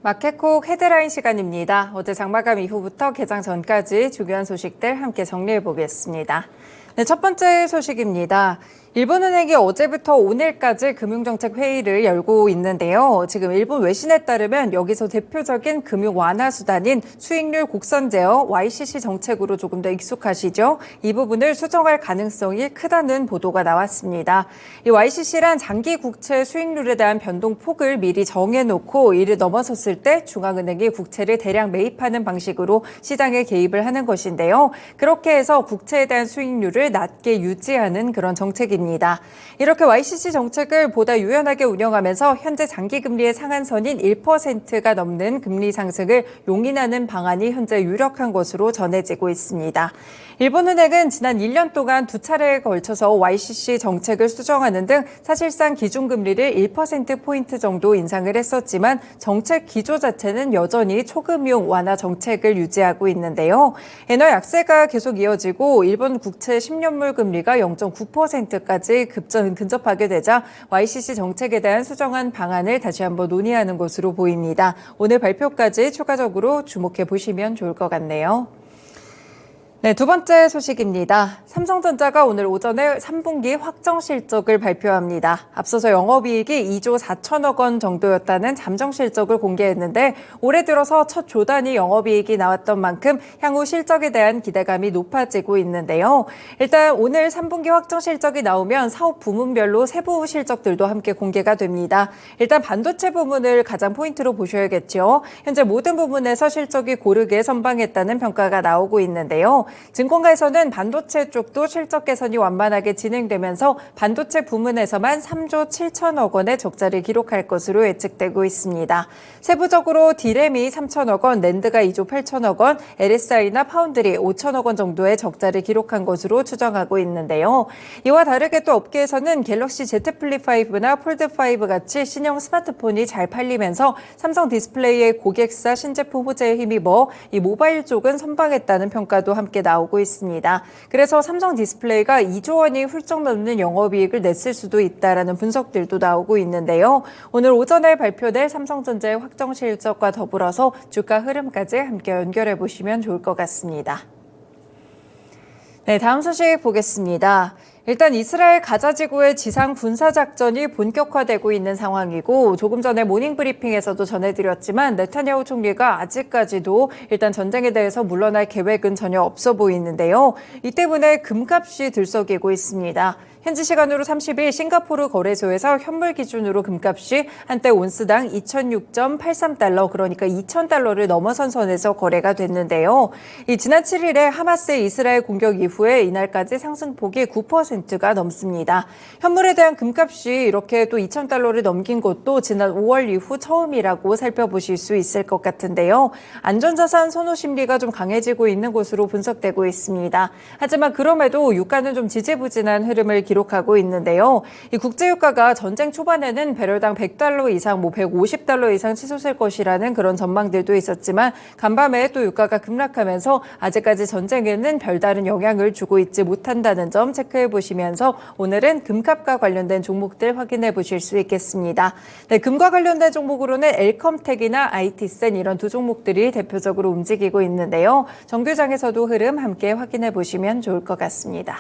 마켓콕 헤드라인 시간입니다. 어제 장마감 이후부터 개장 전까지 중요한 소식들 함께 정리해 보겠습니다. 네, 첫 번째 소식입니다. 일본은행이 어제부터 오늘까지 금융정책 회의를 열고 있는데요. 지금 일본 외신에 따르면 여기서 대표적인 금융 완화 수단인 수익률 곡선 제어 YCC 정책으로 조금 더 익숙하시죠? 이 부분을 수정할 가능성이 크다는 보도가 나왔습니다. 이 YCC란 장기 국채 수익률에 대한 변동폭을 미리 정해놓고 이를 넘어섰을 때 중앙은행이 국채를 대량 매입하는 방식으로 시장에 개입을 하는 것인데요. 그렇게 해서 국채에 대한 수익률을 낮게 유지하는 그런 정책입니다. 이렇게 YCC 정책을 보다 유연하게 운영하면서 현재 장기금리의 상한선인 1%가 넘는 금리 상승을 용인하는 방안이 현재 유력한 것으로 전해지고 있습니다. 일본은행은 지난 1년 동안 두 차례에 걸쳐서 YCC 정책을 수정하는 등 사실상 기준금리를 1%포인트 정도 인상을 했었지만 정책 기조 자체는 여전히 초금융 완화 정책을 유지하고 있는데요. 엔화 약세가 계속 이어지고 일본 국채 10년물 금리가 0.9%까지 근접하게 되자 YCC 정책에 대한 수정안 방안을 다시 한번 논의하는 것으로 보입니다. 오늘 발표까지 추가적으로 주목해 보시면 좋을 것 같네요. 네, 두 번째 소식입니다. 삼성전자가 오늘 오전에 3분기 확정 실적을 발표합니다. 앞서서 영업이익이 2조 4천억 원 정도였다는 잠정 실적을 공개했는데 올해 들어서 첫 조단위 영업이익이 나왔던 만큼 향후 실적에 대한 기대감이 높아지고 있는데요. 일단 오늘 3분기 확정 실적이 나오면 사업 부문별로 세부 실적들도 함께 공개가 됩니다. 일단 반도체 부문을 가장 포인트로 보셔야겠죠. 현재 모든 부문에서 실적이 고르게 선방했다는 평가가 나오고 있는데요. 증권가에서는 반도체 쪽도 실적 개선이 완만하게 진행되면서 반도체 부문에서만 3조 7천억 원의 적자를 기록할 것으로 예측되고 있습니다. 세부적으로 D램이 3천억 원, 낸드가 2조 8천억 원, LSI나 파운드리 5천억 원 정도의 적자를 기록한 것으로 추정하고 있는데요. 이와 다르게 또 업계에서는 갤럭시 Z 플립 5나 폴드 5 같이 신형 스마트폰이 잘 팔리면서 삼성 디스플레이의 고객사 신제품 호재에 힘입어 이 모바일 쪽은 선방했다는 평가도 함께 나오고 있습니다. 그래서 삼성 디스플레이가 2조 원이 훌쩍 넘는 영업이익을 냈을 수도 있다라는 분석들도 나오고 있는데요. 오늘 오전에 발표될 삼성전자의 확정 실적과 더불어서 주가 흐름까지 함께 연결해 보시면 좋을 것 같습니다. 네, 다음 소식 보겠습니다. 일단 이스라엘 가자 지구의 지상 군사 작전이 본격화되고 있는 상황이고 조금 전에 모닝 브리핑에서도 전해드렸지만 네타냐후 총리가 아직까지도 일단 전쟁에 대해서 물러날 계획은 전혀 없어 보이는데요. 이 때문에 금값이 들썩이고 있습니다. 현지 시간으로 30일 싱가포르 거래소에서 현물 기준으로 금값이 한때 온스당 2006.83달러 그러니까 2000달러를 넘어선 선에서 거래가 됐는데요. 지난 7일에 하마스의 이스라엘 공격 이후에 이날까지 상승폭이 9%가 넘습니다. 현물에 대한 금값이 이렇게 또 2000달러를 넘긴 것도 지난 5월 이후 처음이라고 살펴보실 수 있을 것 같은데요. 안전자산 선호 심리가 좀 강해지고 있는 것으로 분석되고 있습니다. 하지만 그럼에도 유가는 좀 지지부진한 흐름을 기록하고 있는데요. 이 국제유가가 전쟁 초반에는 배럴당 100달러 이상, 150달러 이상 치솟을 것이라는 그런 전망들도 있었지만 간밤에 또 유가가 급락하면서 아직까지 전쟁에는 별다른 영향을 주고 있지 못한다는 점 체크해 보시면서 오늘은 금값과 관련된 종목들 확인해 보실 수 있겠습니다. 네, 금과 관련된 종목으로는 엘컴텍이나 IT센 이런 두 종목들이 대표적으로 움직이고 있는데요. 정규장에서도 흐름 함께 확인해 보시면 좋을 것 같습니다.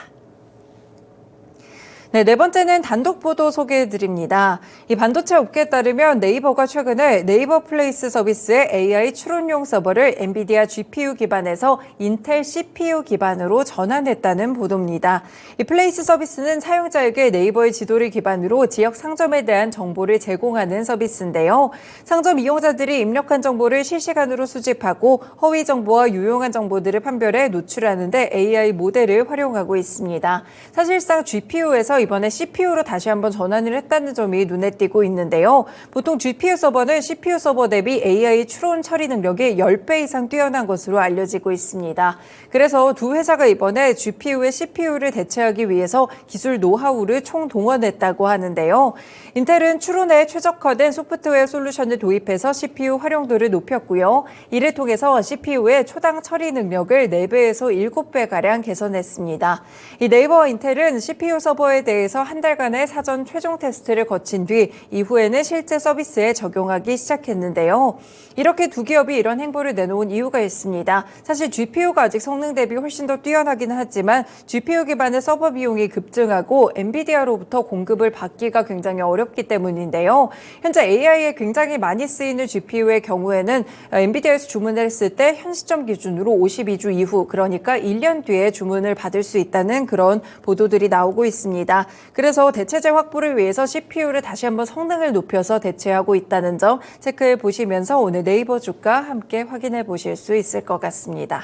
네, 네 번째는 단독 보도 소개해드립니다. 이 반도체 업계에 따르면 네이버가 최근에 네이버 플레이스 서비스의 AI 추론용 서버를 엔비디아 GPU 기반에서 인텔 CPU 기반으로 전환했다는 보도입니다. 이 플레이스 서비스는 사용자에게 네이버의 지도를 기반으로 지역 상점에 대한 정보를 제공하는 서비스인데요. 상점 이용자들이 입력한 정보를 실시간으로 수집하고 허위 정보와 유용한 정보들을 판별해 노출하는 데 AI 모델을 활용하고 있습니다. 사실상 GPU에서 이번에 CPU로 다시 한번 전환을 했다는 점이 눈에 띄고 있는데요. 보통 GPU 서버는 CPU 서버 대비 AI 추론 처리 능력이 10배 이상 뛰어난 것으로 알려지고 있습니다. 그래서 두 회사가 이번에 GPU의 CPU를 대체하기 위해서 기술 노하우를 총동원했다고 하는데요. 인텔은 추론에 최적화된 소프트웨어 솔루션을 도입해서 CPU 활용도를 높였고요. 이를 통해서 CPU의 초당 처리 능력을 4배에서 7배가량 개선했습니다. 이 네이버와 인텔은 CPU 서버에 대해서 한 달간의 사전 최종 테스트를 거친 뒤 이후에는 실제 서비스에 적용하기 시작했는데요. 이렇게 두 기업이 이런 행보를 내놓은 이유가 있습니다. 사실 GPU가 아직 성능 대비 훨씬 더 뛰어나기는 하지만 GPU 기반의 서버 비용이 급증하고 엔비디아로부터 공급을 받기가 굉장히 어렵기 때문인데요. 현재 AI에 굉장히 많이 쓰이는 GPU의 경우에는 엔비디아에서 주문을 했을 때 현 시점 기준으로 52주 이후, 그러니까 1년 뒤에 주문을 받을 수 있다는 그런 보도들이 나오고 있습니다. 그래서 대체재 확보를 위해서 CPU를 다시 한번 성능을 높여서 대체하고 있다는 점 체크해 보시면서 오늘 네이버 주가 함께 확인해 보실 수 있을 것 같습니다.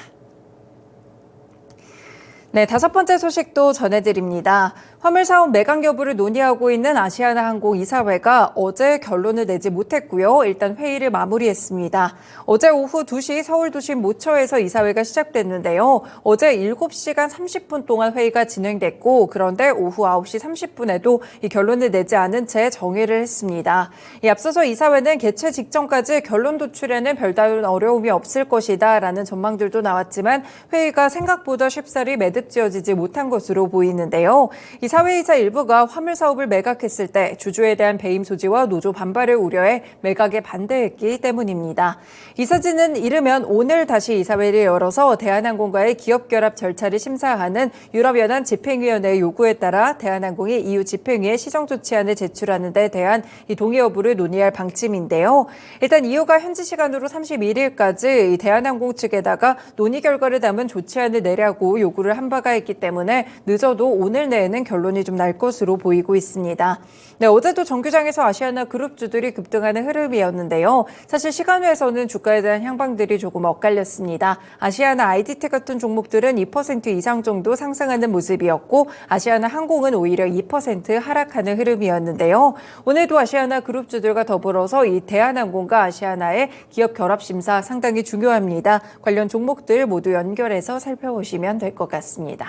네, 다섯 번째 소식도 전해드립니다. 화물 사업 매각 여부를 논의하고 있는 아시아나항공 이사회가 어제 결론을 내지 못했고요. 일단 회의를 마무리했습니다. 어제 오후 2시 서울 도심 모처에서 이사회가 시작됐는데요. 어제 7시간 30분 동안 회의가 진행됐고, 그런데 오후 9시 30분에도 이 결론을 내지 않은 채 정회를 했습니다. 앞서서 이사회는 개최 직전까지 결론 도출에는 별다른 어려움이 없을 것이다 라는 전망들도 나왔지만 회의가 생각보다 쉽사리 매듭지어지지 못한 것으로 보이는데요. 사회이사 일부가 화물 사업을 매각했을 때 주주에 대한 배임 소지와 노조 반발을 우려해 매각에 반대했기 때문입니다. 이사진은 이르면 오늘 다시 이사회를 열어서 대한항공과의 기업 결합 절차를 심사하는 유럽연합 집행위원회의 요구에 따라 대한항공이 EU 집행위에 시정 조치안을 제출하는 데 대한 이 동의 여부를 논의할 방침인데요. 일단 EU가 현지 시간으로 31일까지 대한항공 측에다가 논의 결과를 담은 조치안을 내라고 요구를 한 바가 있기 때문에 늦어도 오늘 내에는 결론이 좀 날 것으로 보이고 있습니다. 네, 어제도 정규장에서 아시아나 그룹주들이 급등하는 흐름이었는데요. 사실 시간외에서는 주가에 대한 향방들이 조금 엇갈렸습니다. 아시아나 IDT 같은 종목들은 2% 이상 정도 상승하는 모습이었고 아시아나 항공은 오히려 2% 하락하는 흐름이었는데요. 오늘도 아시아나 그룹주들과 더불어서 이 대한항공과 아시아나의 기업 결합 심사 상당히 중요합니다. 관련 종목들 모두 연결해서 살펴보시면 될 것 같습니다.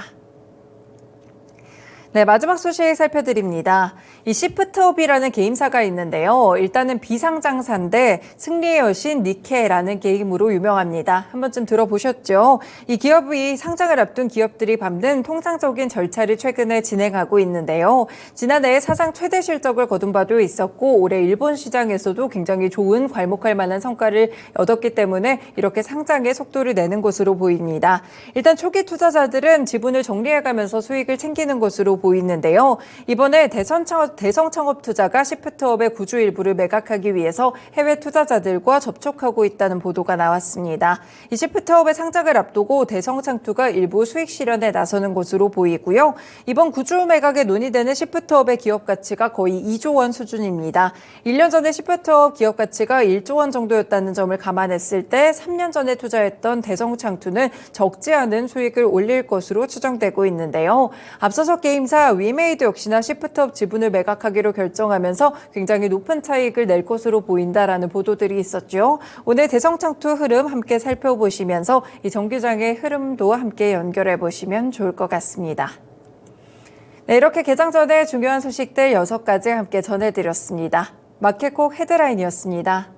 네, 마지막 소식 살펴드립니다. 이 시프트업이라는 게임사가 있는데요. 일단은 비상장사인데 승리의 여신 니케라는 게임으로 유명합니다. 한 번쯤 들어보셨죠? 이 기업이 상장을 앞둔 기업들이 밟는 통상적인 절차를 최근에 진행하고 있는데요. 지난해 사상 최대 실적을 거둔 바도 있었고 올해 일본 시장에서도 굉장히 좋은 괄목할 만한 성과를 얻었기 때문에 이렇게 상장에 속도를 내는 것으로 보입니다. 일단 초기 투자자들은 지분을 정리해가면서 수익을 챙기는 것으로 보이는데요. 이번에 대성창업투자가 시프트업의 구주 일부를 매각하기 위해서 해외 투자자들과 접촉하고 있다는 보도가 나왔습니다. 이 시프트업의 상장을 앞두고 대성창투가 일부 수익 실현에 나서는 것으로 보이고요. 이번 구주 매각에 논의되는 시프트업의 기업 가치가 거의 2조 원 수준입니다. 1년 전에 시프트업 기업 가치가 1조 원 정도였다는 점을 감안했을 때 3년 전에 투자했던 대성창투는 적지 않은 수익을 올릴 것으로 추정되고 있는데요. 앞서서 게임사 위메이드 역시나 시프트업 지분을 매각하기로 결정하면서 굉장히 높은 차익을 낼 것으로 보인다라는 보도들이 있었죠. 오늘 대성창투 흐름 함께 살펴보시면서 이 정규장의 흐름도 함께 연결해 보시면 좋을 것 같습니다. 네, 이렇게 개장 전에 중요한 소식들 6가지 함께 전해드렸습니다. 마켓콕 헤드라인이었습니다.